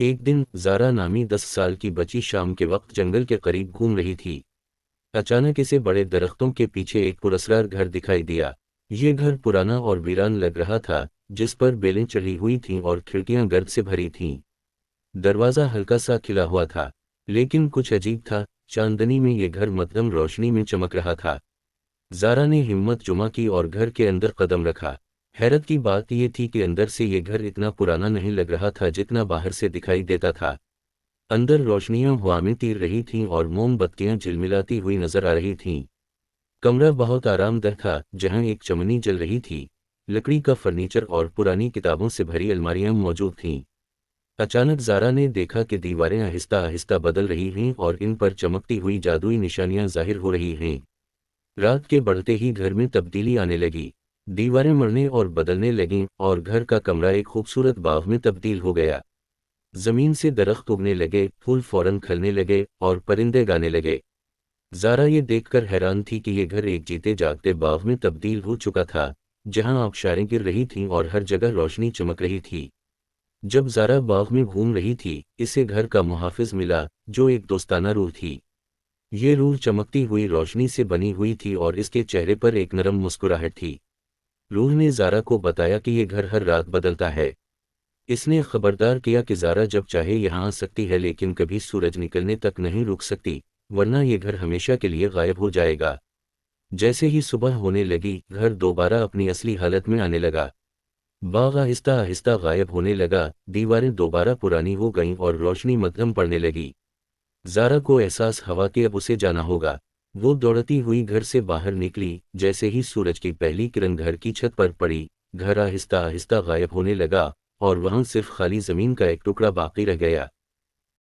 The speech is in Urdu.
ایک دن زارا نامی 10 سال کی بچی شام کے وقت جنگل کے قریب گھوم رہی تھی۔ اچانک اسے بڑے درختوں کے پیچھے ایک پراسرار گھر دکھائی دیا۔ یہ گھر پرانا اور ویران لگ رہا تھا، جس پر بیلیں چڑھی ہوئی تھیں اور کھڑکیاں گرد سے بھری تھیں۔ دروازہ ہلکا سا کھلا ہوا تھا، لیکن کچھ عجیب تھا، چاندنی میں یہ گھر مدھم روشنی میں چمک رہا تھا۔ زارا نے ہمت جمع کی اور گھر کے اندر قدم رکھا۔ حیرت کی بات یہ تھی کہ اندر سے یہ گھر اتنا پرانا نہیں لگ رہا تھا جتنا باہر سے دکھائی دیتا تھا۔ اندر روشنیاں ہوا میں تیر رہی تھیں اور موم بتیاں جھلملاتی ہوئی نظر آ رہی تھیں۔ کمرہ بہت آرام دہ تھا، جہاں ایک چمنی جل رہی تھی، لکڑی کا فرنیچر اور پرانی کتابوں سے بھری الماریاں موجود تھیں۔ اچانک زارا نے دیکھا کہ دیواریں آہستہ آہستہ بدل رہی ہیں اور ان پر چمکتی ہوئی جادوئی نشانیاں ظاہر ہو رہی ہیں۔ رات کے بڑھتے ہی گھر میں تبدیلی آنے لگی، دیواریں مڑنے اور بدلنے لگیں اور گھر کا کمرہ ایک خوبصورت باغ میں تبدیل ہو گیا۔ زمین سے درخت اگنے لگے، پھول فوراً کھلنے لگے اور پرندے گانے لگے۔ زارا یہ دیکھ کر حیران تھی کہ یہ گھر ایک جیتے جاگتے باغ میں تبدیل ہو چکا تھا، جہاں آبشاریں گر رہی تھیں اور ہر جگہ روشنی چمک رہی تھی۔ جب زارا باغ میں گھوم رہی تھی، اسے گھر کا محافظ ملا، جو ایک دوستانہ روح تھی۔ یہ روح چمکتی ہوئی روشنی سے بنی ہوئی تھی اور اس کے چہرے پر ایک نرم مسکراہٹ تھی۔ روح نے زارا کو بتایا کہ یہ گھر ہر رات بدلتا ہے۔ اس نے خبردار کیا کہ زارا جب چاہے یہاں آ سکتی ہے، لیکن کبھی سورج نکلنے تک نہیں رک سکتی، ورنہ یہ گھر ہمیشہ کے لیے غائب ہو جائے گا۔ جیسے ہی صبح ہونے لگی، گھر دوبارہ اپنی اصلی حالت میں آنے لگا۔ باغ آہستہ آہستہ غائب ہونے لگا، دیواریں دوبارہ پرانی ہو گئیں اور روشنی مدھم پڑنے لگی۔ زارا کو احساس ہوا کہ اب اسے جانا ہوگا۔ وہ دوڑتی ہوئی گھر سے باہر نکلی، جیسے ہی سورج کی پہلی کرن گھر کی چھت پر پڑی، گھر آہستہ آہستہ غائب ہونے لگا اور وہاں صرف خالی زمین کا ایک ٹکڑا باقی رہ گیا۔